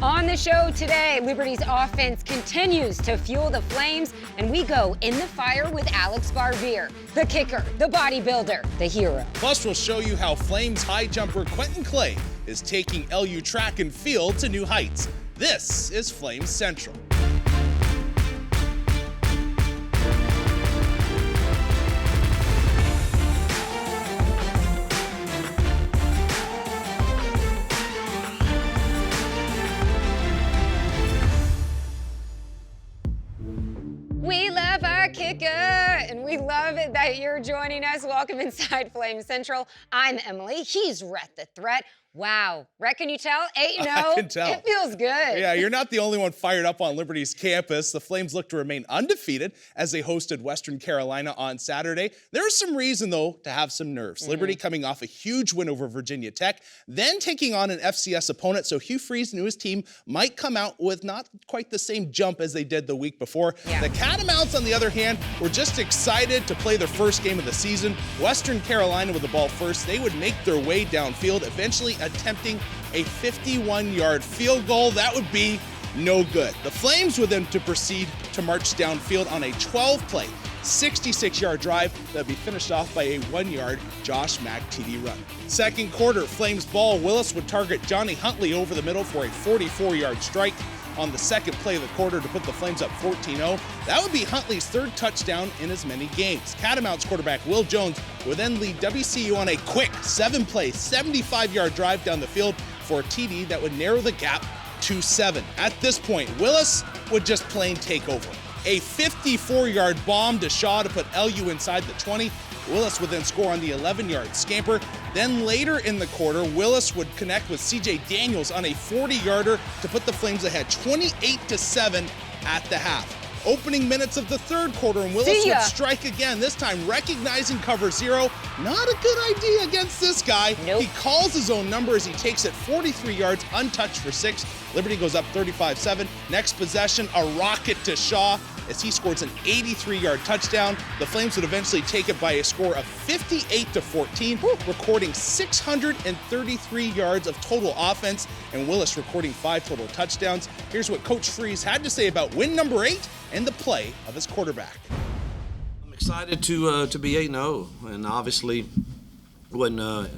On the show today, Liberty's offense continues to fuel the Flames, and we go in the fire with Alex Barbier, the kicker, the bodybuilder, the hero. Plus, we'll show you how Flames high jumper Quentin Clay is taking LU track and field to new heights. This is Flames Central. We love our kicker, and we love it that you're joining us. Welcome inside Flames Central. I'm Emily. He's Rhett the Threat. Wow. Rhett, can you tell? 8-0. I can tell. It feels good. Yeah, you're not the only one fired up on Liberty's campus. The Flames look to remain undefeated as they hosted Western Carolina on Saturday. There's some reason, though, to have some nerves. Liberty coming off a huge win over Virginia Tech, then taking on an FCS opponent, so Hugh Freeze and his team might come out with not quite the same jump as they did the week before. Yeah. The Catamounts, on the other hand, were just excited to play their first game of the season. Western Carolina with the ball first. They would make their way downfield, eventually attempting a 51-yard field goal. That would be no good. The Flames would then to proceed to march downfield on a 12-play, 66-yard drive that would be finished off by a 1-yard Josh Mack TD run. Second quarter, Flames ball. Willis would target Johnny Huntley over the middle for a 44-yard strike on the second play of the quarter to put the Flames up 14-0. That would be Huntley's third touchdown in as many games. Catamounts quarterback Will Jones would then lead WCU on a quick 7-play, 75-yard drive down the field for a TD that would narrow the gap to 7. At this point, Willis would just plain take over. A 54-yard bomb to Shaw to put LU inside the 20. Willis would then score on the 11-yard scamper. Then later in the quarter, Willis would connect with CJ Daniels on a 40-yarder to put the Flames ahead 28-7 at the half. Opening minutes of the third quarter, and Willis would strike again, this time recognizing cover 0. Not a good idea against this guy. Nope. He calls his own number as he takes it 43 yards, untouched for 6. Liberty goes up 35-7. Next possession, a rocket to Shaw as he scores an 83-yard touchdown. The Flames would eventually take it by a score of 58-14, recording 633 yards of total offense, and Willis recording 5 total touchdowns. Here's what Coach Freeze had to say about win number 8 and the play of his quarterback. I'm excited to be 8-0, and obviously wasn't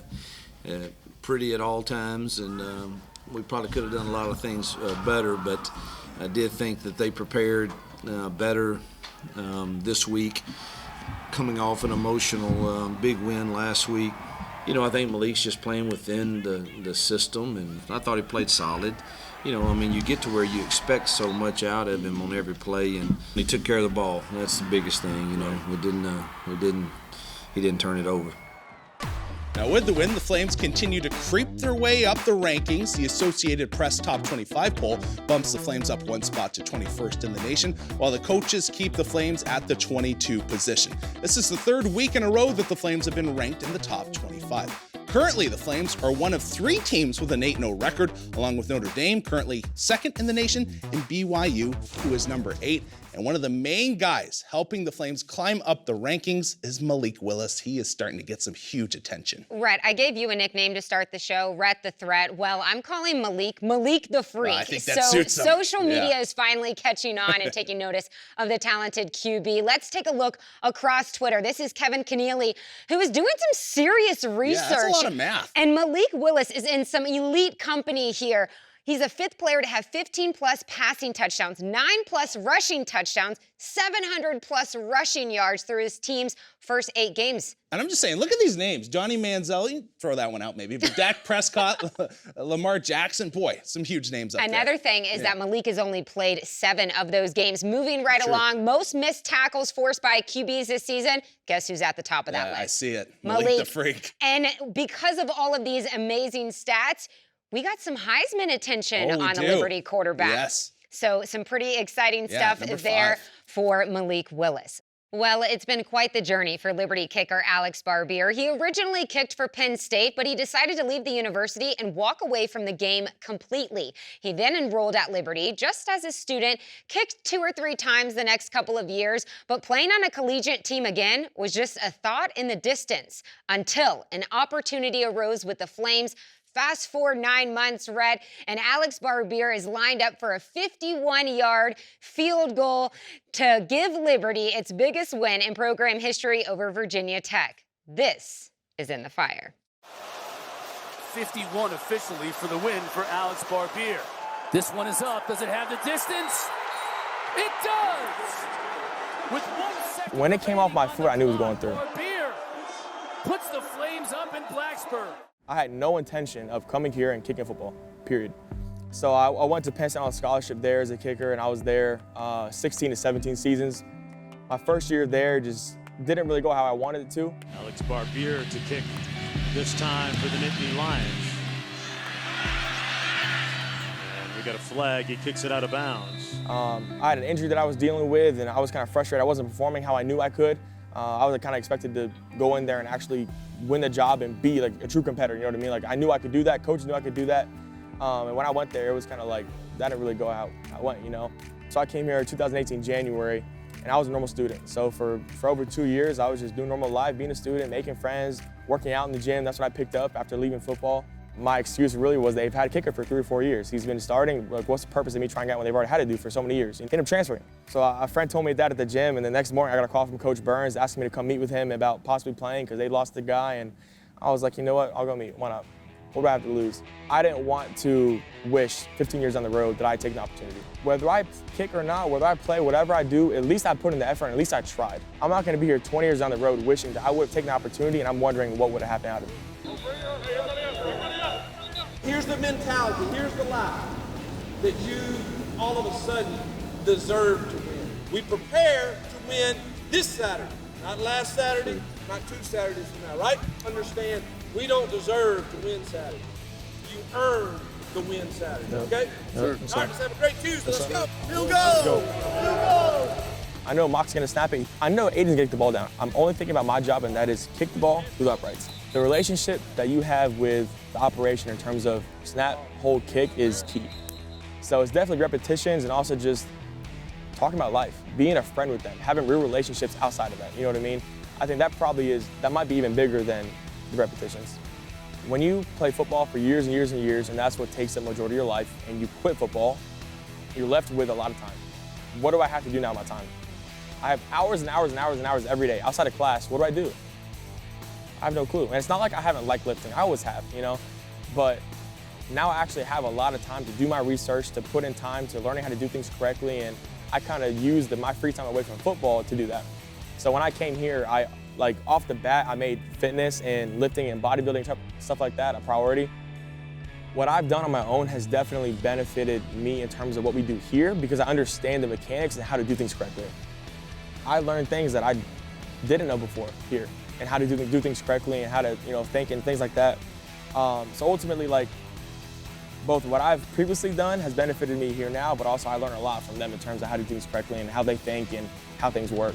pretty at all times, and we probably could have done a lot of things better, but I did think that they prepared better this week, coming off an emotional big win last week. You know, I think Malik's just playing within the system, and I thought he played solid. You know, I mean, you get to where you expect so much out of him on every play, and he took care of the ball. That's the biggest thing. You know, he didn't turn it over. Now with the win, the Flames continue to creep their way up the rankings. The Associated Press Top 25 poll bumps the Flames up 1 spot to 21st in the nation, while the coaches keep the Flames at the 22 position. This is the third week in a row that the Flames have been ranked in the top 25. Currently, the Flames are one of 3 teams with an 8-0 record, along with Notre Dame, currently second in the nation, and BYU, who is number 8. And one of the main guys helping the Flames climb up the rankings is Malik Willis. He is starting to get some huge attention. Rhett, I gave you a nickname to start the show, Rhett the Threat. Well, I'm calling Malik the Freak. I think that suits him. Social media is finally catching on and taking notice of the talented QB. Let's take a look across Twitter. This is Kevin Keneally, who is doing some serious research. Yeah, that's a lot of math. And Malik Willis is in some elite company here. He's a 5th player to have 15-plus passing touchdowns, 9-plus rushing touchdowns, 700-plus rushing yards through his team's first 8 games. And I'm just saying, look at these names. Johnny Manziel, you throw that one out maybe, but Dak Prescott, Lamar Jackson, boy, some huge names up there. Another thing is that Malik has only played 7 of those games. Moving right along, most missed tackles forced by QBs this season. Guess who's at the top of that list? I see it. Malik the Freak. And because of all of these amazing stats, we got some Heisman attention on the Liberty quarterback. Yes. So some pretty exciting stuff there for Malik Willis. Well, it's been quite the journey for Liberty kicker Alex Barbier. He originally kicked for Penn State, but he decided to leave the university and walk away from the game completely. He then enrolled at Liberty just as a student, kicked 2 or 3 times the next couple of years, but playing on a collegiate team again was just a thought in the distance until an opportunity arose with the Flames Fast forward 9 months, Rhett, and Alex Barbier is lined up for a 51-yard field goal to give Liberty its biggest win in program history over Virginia Tech. This is In the Fire. 51 officially for the win for Alex Barbier. This one is up. Does it have the distance? It does! With 1 second. When it came off my foot, I knew it was going through. Barbier puts the Flames up in Blacksburg. I had no intention of coming here and kicking football, period. So I went to Penn State on a scholarship there as a kicker, and I was there 16 to 17 seasons. My first year there just didn't really go how I wanted it to. Alex Barbier to kick this time for the Nittany Lions. And we got a flag, he kicks it out of bounds. I had an injury that I was dealing with, and I was kind of frustrated. I wasn't performing how I knew I could. I was kind of expected to go in there and actually win the job and be like a true competitor, you know what I mean? Like I knew I could do that, coach knew I could do that. And when I went there, it was kind of like, that didn't really go how I went, you know? So I came here in 2018, January, and I was a normal student. So for over 2 years, I was just doing normal life, being a student, making friends, working out in the gym. That's what I picked up after leaving football. My excuse really was they've had a kicker for 3 or 4 years. He's been starting. Like, what's the purpose of me trying out when they've already had to do for so many years? And ended up transferring. So a friend told me that at the gym, and the next morning I got a call from Coach Burns asking me to come meet with him about possibly playing because they lost the guy. And I was like, you know what? I'll go meet. Why not? What do I have to lose? I didn't want to wish 15 years on the road that I take an opportunity. Whether I kick or not, whether I play, whatever I do, at least I put in the effort and at least I tried. I'm not going to be here 20 years down the road wishing that I would have taken the opportunity and I'm wondering what would have happened out of it. Here's the mentality, here's the lie, that you all of a sudden deserve to win. We prepare to win this Saturday, not last Saturday, not 2 Saturdays from now, right? Understand, we don't deserve to win Saturday. You earn the win Saturday, okay? Sure. All right, let's have a great Tuesday. Let's go. Field goal! Field goal! I know Mock's going to snap it. I know Aiden's going to get the ball down. I'm only thinking about my job, and that is kick the ball through the uprights. The relationship that you have with the operation in terms of snap, hold, kick is key. So it's definitely repetitions and also just talking about life, being a friend with them, having real relationships outside of that, you know what I mean? I think that might be even bigger than the repetitions. When you play football for years and years and years, and that's what takes the majority of your life, and you quit football, you're left with a lot of time. What do I have to do now with my time? I have hours and hours and hours and hours every day outside of class. What do I do? I have no clue. And it's not like I haven't liked lifting. I always have, you know? But now I actually have a lot of time to do my research, to put in time to learning how to do things correctly, and I kind of used my free time away from football to do that. So when I came here, off the bat, I made fitness and lifting and bodybuilding, stuff like that, a priority. What I've done on my own has definitely benefited me in terms of what we do here because I understand the mechanics and how to do things correctly. I learned things that I didn't know before here and how to do things correctly and how to, think and things like that. So ultimately, both what I've previously done has benefited me here now, but also I learn a lot from them in terms of how to do things correctly and how they think and how things work.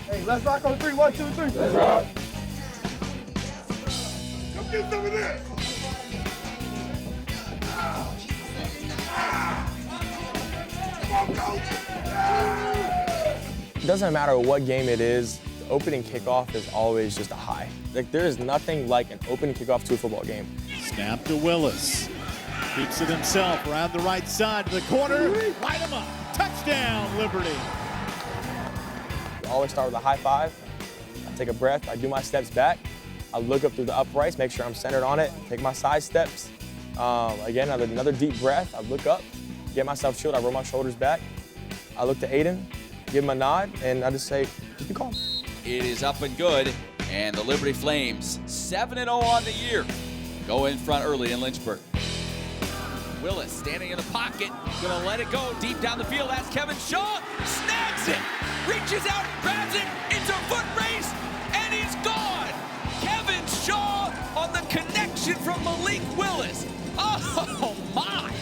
Hey, let's rock on 3, 1, 2, 3. Let's rock. Come get some of this. It doesn't matter what game it is, the opening kickoff is always just a high. There is nothing like an opening kickoff to a football game. Snap to Willis. Keeps it himself around the right side to the corner. Light him up. Touchdown, Liberty. I always start with a high five. I take a breath. I do my steps back. I look up through the uprights, make sure I'm centered on it. Take my side steps. Again, another deep breath. I look up, get myself chilled. I roll my shoulders back. I look to Aiden, give him a nod, and I just say, keep it calm. It is up and good, and the Liberty Flames 7-0 on the year. Go in front early in Lynchburg. Willis standing in the pocket, gonna let it go deep down the field. That's Kevin Shaw, snags it, reaches out, grabs it, it's a foot race, and he's gone. Kevin Shaw on the connection from Malik Willis. Oh my!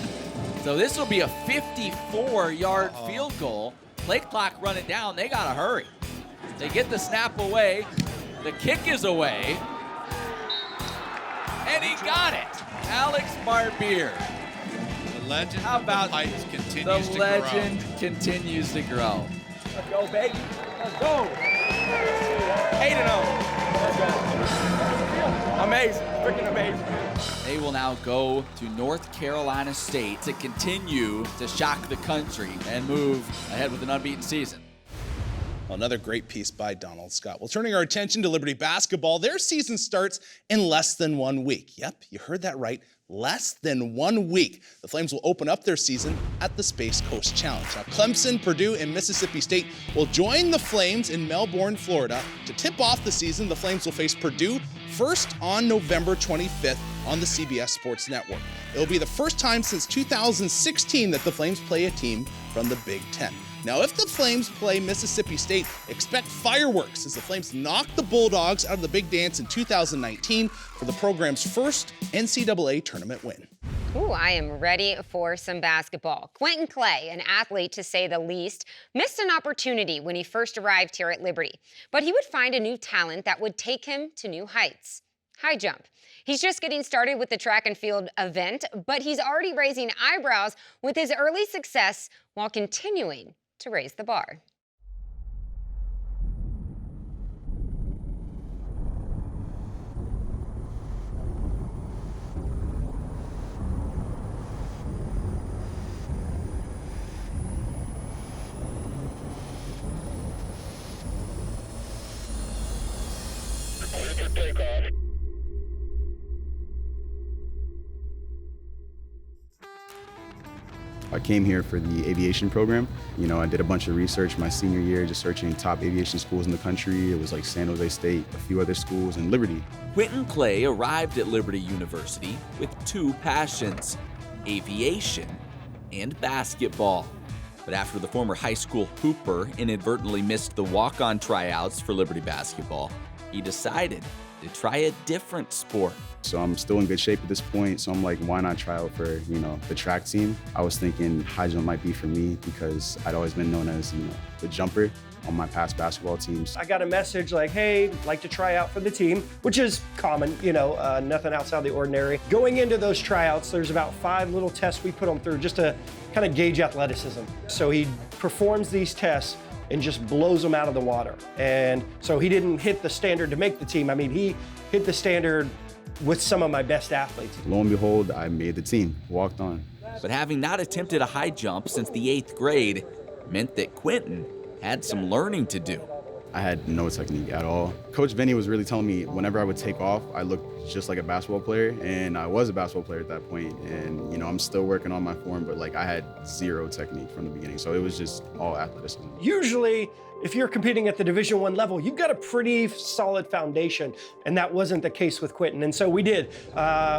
So this will be a 54-yard field goal. Play clock running down, they gotta hurry. They get the snap away, the kick is away, and he got it. Alex Barbier. The legend How about of the Titans continues to The grow. legend continues to grow. Let's go, baby. Let's go. 8-0. Let's go. Amazing. Freaking amazing. They will now go to North Carolina State to continue to shock the country and move ahead with an unbeaten season. Another great piece by Donald Scott. Well, turning our attention to Liberty basketball, their season starts in less than 1 week. Yep, you heard that right. Less than 1 week. The Flames will open up their season at the Space Coast Challenge. Now, Clemson, Purdue, and Mississippi State will join the Flames in Melbourne, Florida. To tip off the season, the Flames will face Purdue first on November 25th on the CBS Sports Network. It will be the first time since 2016 that the Flames play a team from the Big Ten. Now, if the Flames play Mississippi State, expect fireworks as the Flames knock the Bulldogs out of the Big Dance in 2019 for the program's first NCAA tournament win. Ooh, I am ready for some basketball. Quentin Clay, an athlete to say the least, missed an opportunity when he first arrived here at Liberty. But he would find a new talent that would take him to new heights. High jump. He's just getting started with the track and field event, but he's already raising eyebrows with his early success while continuing to raise the bar. I came here for the aviation program. You know, I did a bunch of research my senior year, just searching top aviation schools in the country. It was like San Jose State, a few other schools, and Liberty. Quentin Clay arrived at Liberty University with two passions, aviation and basketball. But after the former high school hooper inadvertently missed the walk-on tryouts for Liberty basketball, he decided to try a different sport. So I'm still in good shape at this point, so I'm like, why not try out for, you know, the track team? I was thinking high jump might be for me because I'd always been known as, you know, the jumper on my past basketball teams. I got a message like, hey, like to try out for the team, which is common, you know, nothing outside the ordinary. Going into those tryouts, there's about 5 little tests we put them through just to kind of gauge athleticism. So he performs these tests and just blows them out of the water. And so he didn't hit the standard to make the team. I mean, he hit the standard with some of my best athletes. Lo and behold, I made the team, walked on. But having not attempted a high jump since the 8th grade meant that Quentin had some learning to do. I had no technique at all. Coach Vinny was really telling me whenever I would take off, I looked just like a basketball player, and I was a basketball player at that point. And, you know, I'm still working on my form, but like I had zero technique from the beginning. So it was just all athleticism. Usually, if you're competing at the Division I level, you've got a pretty solid foundation, and that wasn't the case with Quentin. And so we did.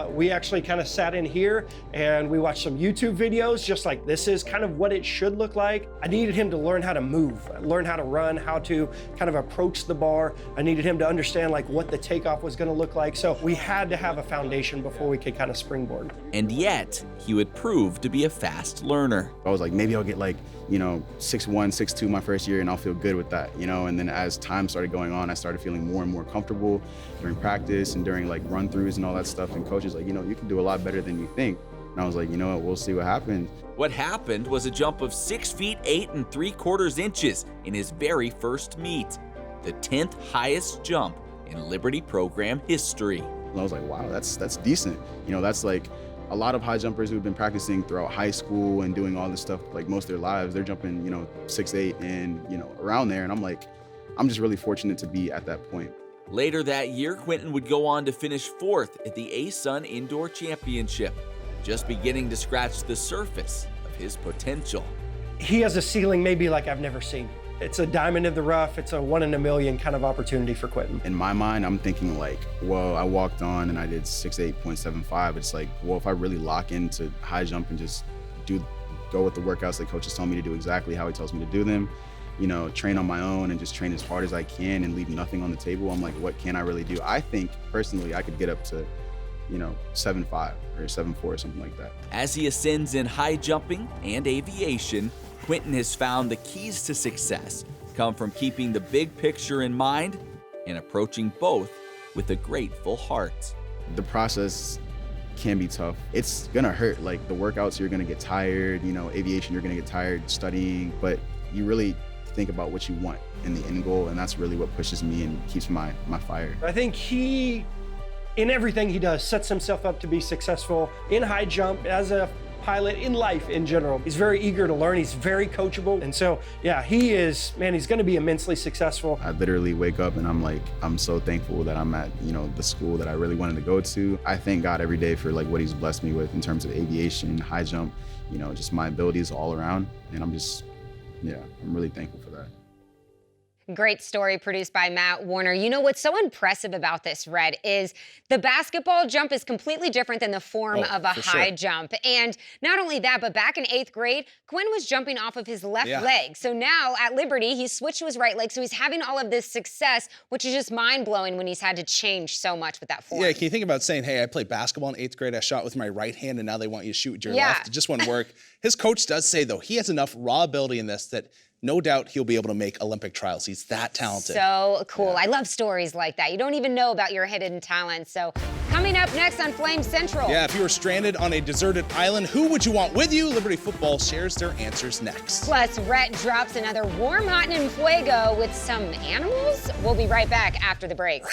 We actually kind of sat in here and we watched some YouTube videos, just like this is kind of what it should look like. I needed him to learn how to move, learn how to run, how to kind of approach the bar. I needed him to understand like what the takeoff was going to look like. So we had to have a foundation before we could kind of springboard. And yet, he would prove to be a fast learner. I was like, maybe I'll get like, you know, 6'1", 6'2" my first year and I'll feel good with that, you know? And then as time started going on, I started feeling more and more comfortable during practice and during like run-throughs and all that stuff. And coach is like, you know, you can do a lot better than you think. And I was like, you know what, we'll see what happens. What happened was a jump of 6 feet 8 3/4 inches in his very first meet, the 10th highest jump in Liberty program history. And I was like, wow, that's decent. You know, that's like a lot of high jumpers who've been practicing throughout high school and doing all this stuff like most of their lives, they're jumping, you know, 6'8" and, you know, around there. And I'm like, I'm just really fortunate to be at that point. Later that year, Quentin would go on to finish 4th at the ASUN Indoor Championship, just beginning to scratch the surface of his potential. He has a ceiling maybe like I've never seen. It's a diamond in the rough. It's a 1 in a million kind of opportunity for Quentin. In my mind, I'm thinking like, well, I walked on and I did 6'8.75. It's like, well, if I really lock into high jump and just go with the workouts that coach is telling me to do exactly how he tells me to do them, you know, train on my own and just train as hard as I can and leave nothing on the table, I'm like, what can I really do? I think personally I could get up to, you know, 7'5" or 7'4" or something like that. As he ascends in high jumping and aviation, Quentin has found the keys to success come from keeping the big picture in mind and approaching both with a grateful heart. The process can be tough. It's gonna hurt. Like the workouts, you're gonna get tired. You know, aviation, you're gonna get tired studying. But you really think about what you want in the end goal, and that's really what pushes me and keeps my fire. I think he, in everything he does, sets himself up to be successful in high jump, as a pilot, in life in general. He's very eager to learn. He's very coachable. And so, yeah, he's going to be immensely successful. I literally wake up and I'm so thankful that I'm at, the school that I really wanted to go to. I thank God every day for like what he's blessed me with in terms of aviation, high jump, just my abilities all around. And I'm really thankful for that. Great story produced by Matt Warner. You know what's so impressive about this, Red, is the basketball jump is completely different than the form of a high jump. And not only that, but back in 8th grade, Quinn was jumping off of his left leg. So now at Liberty, he's switched to his right leg. So he's having all of this success, which is just mind-blowing when he's had to change so much with that form. Yeah, can you think about saying, hey, I played basketball in 8th grade, I shot with my right hand, and now they want you to shoot with your left? It just wouldn't work. His coach does say, though, he has enough raw ability in this that no doubt he'll be able to make Olympic trials. He's that talented. So cool. I love stories like that. You don't even know about your hidden talent. So coming up next on Flame Central. Yeah, if you were stranded on a deserted island, who would you want with you? Liberty Football shares their answers next. Plus, Rhett drops another warm, hot, and fuego with some animals. We'll be right back after the break.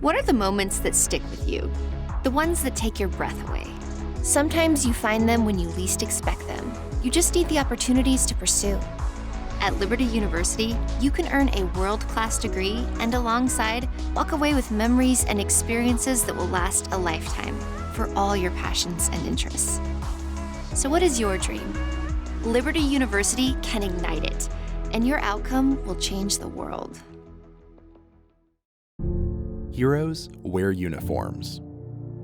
What are the moments that stick with you? The ones that take your breath away. Sometimes you find them when you least expect them. You just need the opportunities to pursue. At Liberty University, you can earn a world-class degree and alongside, walk away with memories and experiences that will last a lifetime for all your passions and interests. So what is your dream? Liberty University can ignite it, and your outcome will change the world. Heroes wear uniforms.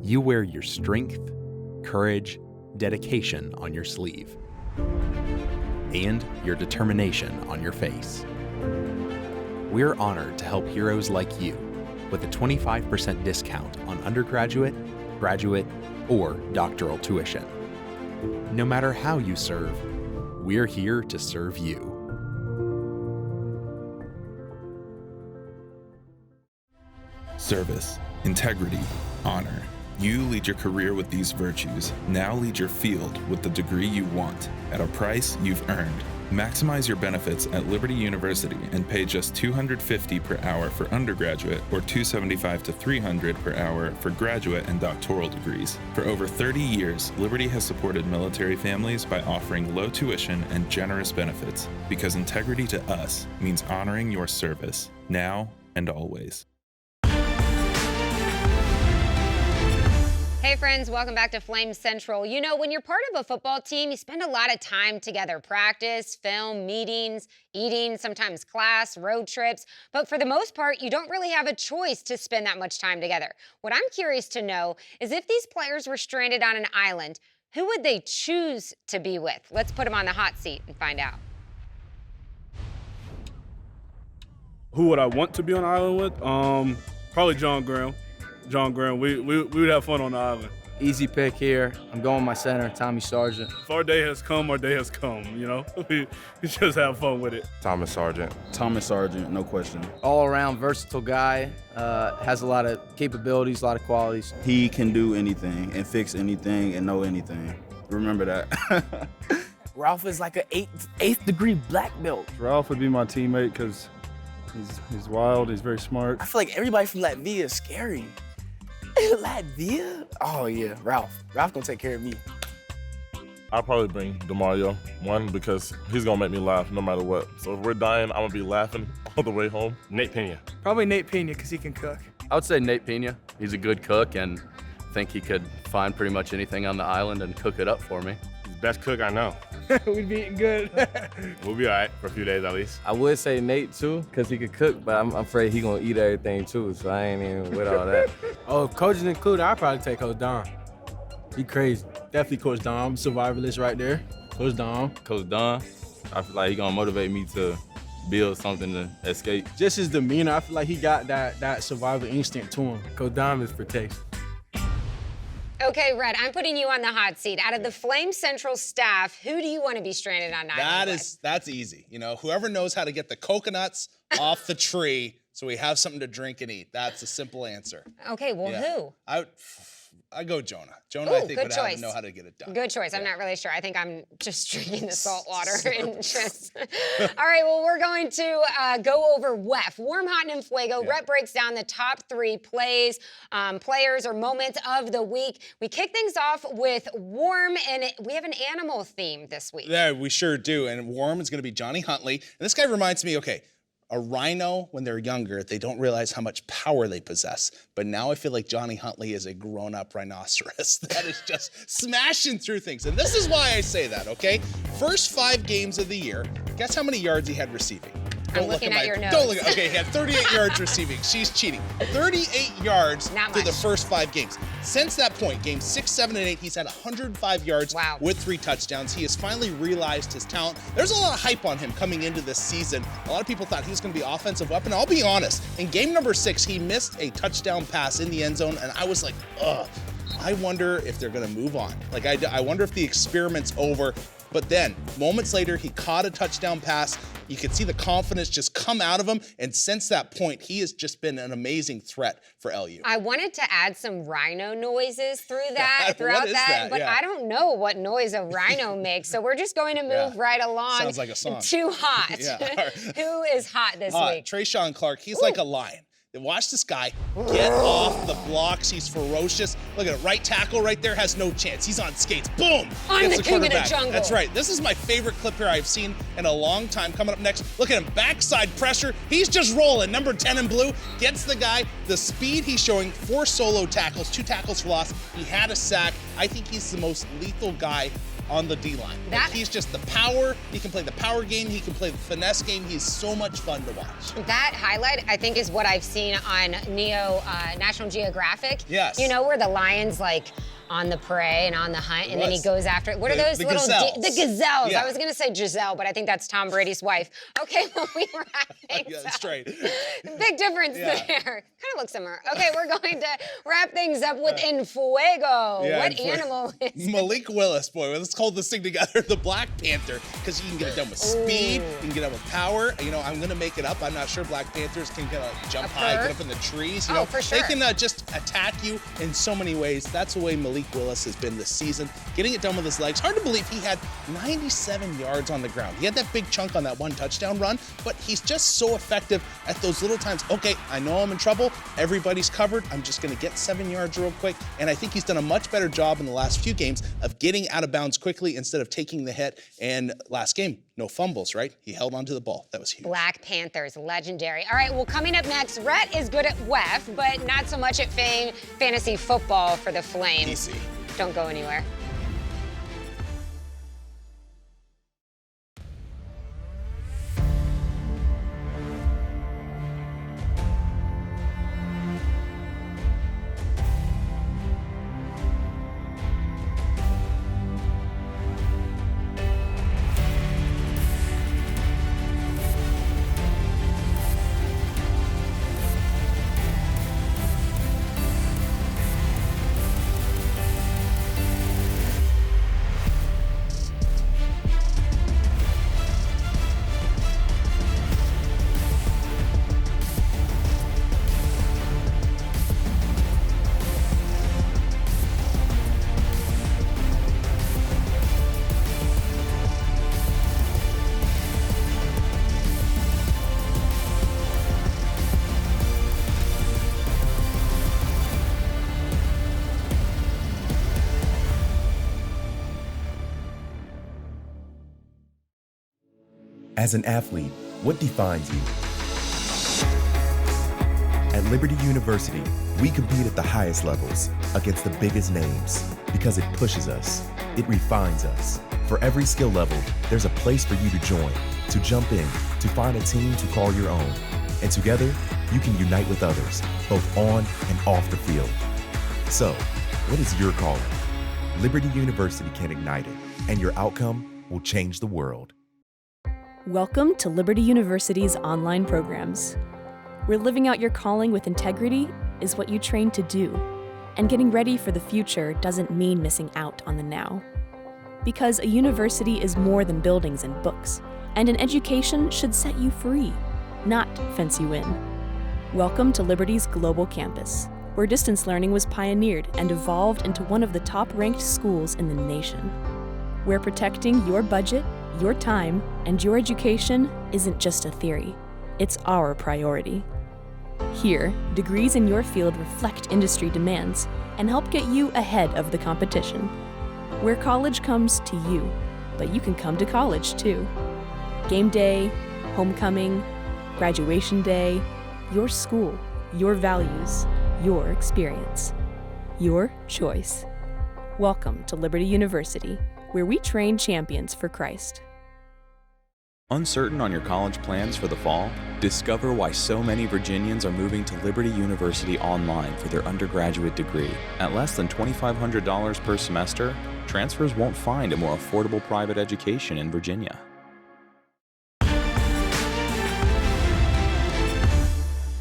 You wear your strength, courage, dedication on your sleeve, and your determination on your face. We're honored to help heroes like you with a 25% discount on undergraduate, graduate, or doctoral tuition. No matter how you serve, we're here to serve you. Service, integrity, honor. You lead your career with these virtues. Now lead your field with the degree you want at a price you've earned. Maximize your benefits at Liberty University and pay just $250 per hour for undergraduate or $275 to $300 per hour for graduate and doctoral degrees. For over 30 years, Liberty has supported military families by offering low tuition and generous benefits because integrity to us means honoring your service now and always. Hey friends, welcome back to Flame Central. You know, when you're part of a football team, you spend a lot of time together. Practice, film, meetings, eating, sometimes class, road trips. But for the most part, you don't really have a choice to spend that much time together. What I'm curious to know is if these players were stranded on an island, who would they choose to be with? Let's put them on the hot seat and find out. Who would I want to be on an island with? Probably John Graham. John Graham. We would have fun on the island. Easy pick here. I'm going with my center, Tommy Sargent. If our day has come, our day has come, you know? We just have fun with it. Thomas Sargent. Thomas Sargent, no question. All-around versatile guy, has a lot of capabilities, a lot of qualities. He can do anything and fix anything and know anything. Remember that. Ralph is like an eighth degree black belt. Ralph would be my teammate because he's wild, he's very smart. I feel like everybody from Latvia is scary. Latvia? Oh yeah, Ralph. Ralph gonna take care of me. I'll probably bring DeMario, one, because he's gonna make me laugh no matter what. So if we're dying, I'm gonna be laughing all the way home. Nate Pena. Probably Nate Pena because he can cook. I would say Nate Pena. He's a good cook and I think he could find pretty much anything on the island and cook it up for me. He's the best cook I know. We'd be eating good. We'll be all right for a few days at least. I would say Nate too, because he could cook, but I'm afraid he gonna eat everything too, so I ain't even with all that. Oh, if coaches included, I'd probably take Coach Dom. He crazy. Definitely Coach Dom, survivalist right there. Coach Dom. Coach Don, I feel like he gonna motivate me to build something to escape. Just his demeanor, I feel like he got that survival instinct to him. Coach Dom is protection. Okay, Red, I'm putting you on the hot seat. Out of the Flame Central staff, who do you want to be stranded on island with? That's easy. You know, whoever knows how to get the coconuts off the tree so we have something to drink and eat. That's a simple answer. Okay, well, who? I go Jonah. Jonah, Ooh, I think, good would choice. know how to get it done. Good choice. I'm not really sure. I think I'm just drinking the salt water. And just... All right, well, we're going to go over WEF, Warm, Hot, and Fuego. Yeah. Rhett breaks down the top 3 plays, players, or moments of the week. We kick things off with Warm, and we have an animal theme this week. Yeah, we sure do. And Warm is going to be Johnny Huntley. And this guy reminds me, okay, a rhino, when they're younger, they don't realize how much power they possess. But now I feel like Johnny Huntley is a grown-up rhinoceros that is just smashing through things. And this is why I say that, okay? First 5 games of the year, guess how many yards he had receiving? I'm looking at your notes. Don't look at, okay, he had 38 yards receiving. She's cheating. 38 yards through the first 5 games. Since that point, games 6, 7, and 8, he's had 105 yards with 3 touchdowns. He has finally realized his talent. There's a lot of hype on him coming into this season. A lot of people thought he was going to be an offensive weapon. I'll be honest, in game number 6, he missed a touchdown pass in the end zone, and I was like, ugh. I wonder if they're going to move on. Like, I wonder if the experiment's over. But then, moments later, he caught a touchdown pass. You could see the confidence just come out of him. And since that point, he has just been an amazing threat for LU. I wanted to add some rhino noises throughout that, but Yeah. I don't know what noise a rhino makes. So we're just going to move right along. Sounds like a song. Too hot. Yeah, all right. Who is hot this week? Trayshawn Clark, he's like a lion. Watch this guy get off the blocks. He's ferocious. Look at it. Right tackle right there has no chance. He's on skates. Boom! I'm Gets the king of the quarterback. jungle. That's right. This is my favorite clip here I've seen in a long time. Coming up next, look at him. Backside pressure. He's just rolling. Number 10 in blue gets the guy. The speed he's showing. 4 solo tackles, 2 tackles for loss. He had a sack. I think he's the most lethal guy on the D-line. He's just the power. He can play the power game. He can play the finesse game. He's so much fun to watch. That highlight, I think, is what I've seen on National Geographic. Yes. You know, where the lion's like on the prey and on the hunt, and then he goes after it. What are those the little gazelles. the gazelles? Yeah. I was gonna say Giselle, but I think that's Tom Brady's wife. Okay, well, we were having Yeah, that's right. big difference there. Kind of looks similar. Okay, we're going to wrap things up with En Fuego. Yeah, What animal is Malik Willis, boy, let's hold this thing together. The Black Panther, because you can get it done with speed, you can get it done with power. You know, I'm going to make it up. I'm not sure Black Panthers can jump high, get up in the trees. You know, for sure. They can just attack you in so many ways. That's the way Malik Willis has been this season. Getting it done with his legs. Hard to believe he had 97 yards on the ground. He had that big chunk on that 1 touchdown run, but he's just so effective at those little times. Okay, I know I'm in trouble. Everybody's covered. I'm just going to get 7 yards real quick. And I think he's done a much better job in the last few games of getting out of bounds quickly instead of taking the hit. And last game, no fumbles, right? He held onto the ball. That was huge. Black Panthers, legendary. All right, well, coming up next, Rhett is good at WEF, but not so much at fantasy football for the Flames. Easy. Don't go anywhere. As an athlete, what defines you? At Liberty University, we compete at the highest levels against the biggest names because it pushes us, it refines us. For every skill level, there's a place for you to join, to jump in, to find a team to call your own. And together, you can unite with others, both on and off the field. So, what is your calling? Liberty University can ignite it, and your outcome will change the world. Welcome to Liberty University's online programs, where living out your calling with integrity is what you train to do, and getting ready for the future doesn't mean missing out on the now. Because a university is more than buildings and books, and an education should set you free, not fence you in. Welcome to Liberty's global campus, where distance learning was pioneered and evolved into one of the top-ranked schools in the nation, where protecting your budget, your time, and your education isn't just a theory, it's our priority. Here, degrees in your field reflect industry demands and help get you ahead of the competition. Where college comes to you, but you can come to college too. Game day, homecoming, graduation day, your school, your values, your experience, your choice. Welcome to Liberty University, where we train champions for Christ. Uncertain on your college plans for the fall? Discover why so many Virginians are moving to Liberty University online for their undergraduate degree. At less than $2,500 per semester, transfers won't find a more affordable private education in Virginia.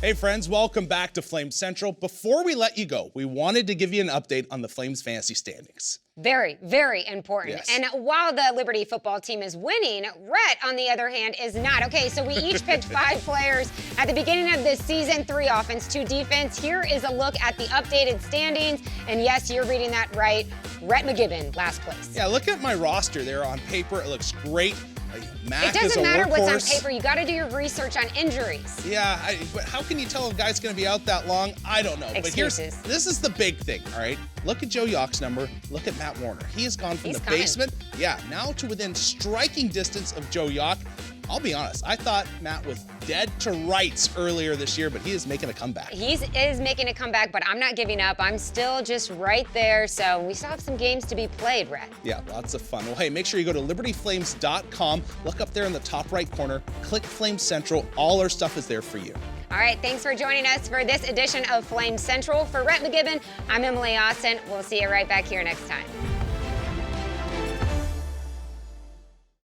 Hey friends, welcome back to Flames Central. Before we let you go, we wanted to give you an update on the Flames fantasy standings. Very, very important. Yes. And while the Liberty football team is winning, Rhett, on the other hand, is not. Okay, so we each picked 5 players at the beginning of this season, 3 offense, 2 defense. Here is a look at the updated standings. And yes, you're reading that right. Rhett McGibbon, last place. Yeah, look at my roster there on paper. It looks great. Mac it doesn't is a matter workhorse. what's on paper. You got to do your research on injuries. Yeah, but how can you tell a guy's going to be out that long? I don't know. Excuses. But this is the big thing, all right? Look at Joe Yock's number. Look at Matt Warner. He has gone from the basement, now to within striking distance of Joe Yock. I'll be honest, I thought Matt was dead to rights earlier this year, but he is making a comeback. He is making a comeback, but I'm not giving up. I'm still just right there, so we still have some games to be played, Rhett. Yeah, lots of fun. Well, hey, make sure you go to libertyflames.com. Look up there in the top right corner. Click Flames Central. All our stuff is there for you. All right, thanks for joining us for this edition of Flames Central. For Rhett McGibbon, I'm Emily Austin. We'll see you right back here next time.